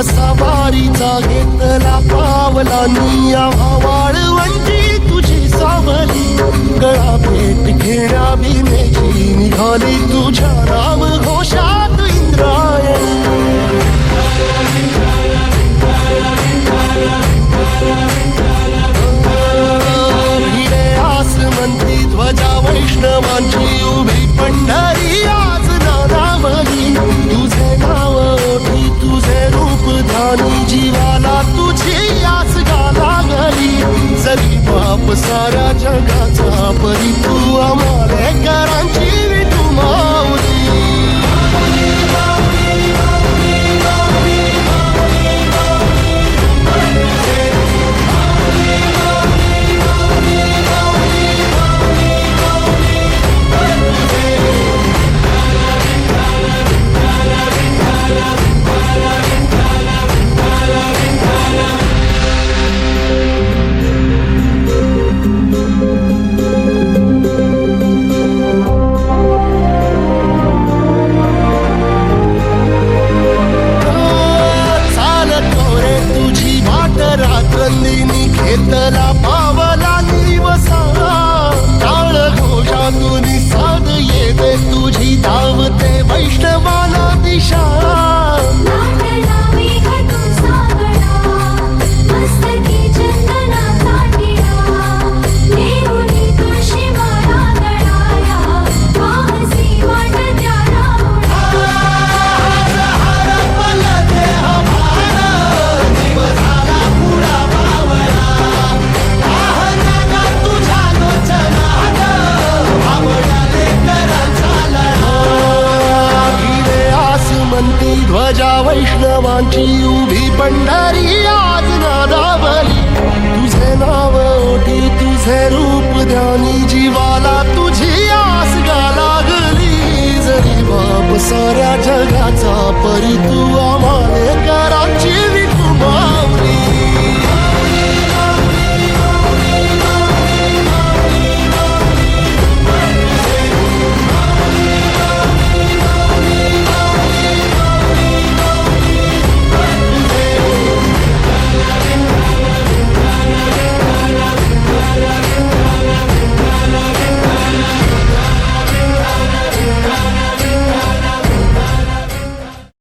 सवारीचा घेतला पावला निया वाळवंटी तुझी सावली गळा भेट घेण्या भीमेची निघाली तुझ्या नाम घोषात इंद्रायणी भिडे आसमंती ध्वजा वैष्णवांची उभी पंढरी आज नादावली तुझे नाव ओठी तुझे रूप धानी जीवाला तुझी आस लागली जरी बाप साऱ्या जगाचा परी तू आमालेकरांची विठू माऊली रात्रंदिनी घेतला पावला दिवसा टाळ घोषातून साध येते तुझी धावते वैष्णवाला दिशा ध्वजा वैष्णवांची उभी पंढरी आज नादावली तुझे नाव ओठी तुझे रूप ध्यानी जीवाला तुझी आस लागली जरी बाप साऱ्या जगाचा परी तू आम्हाला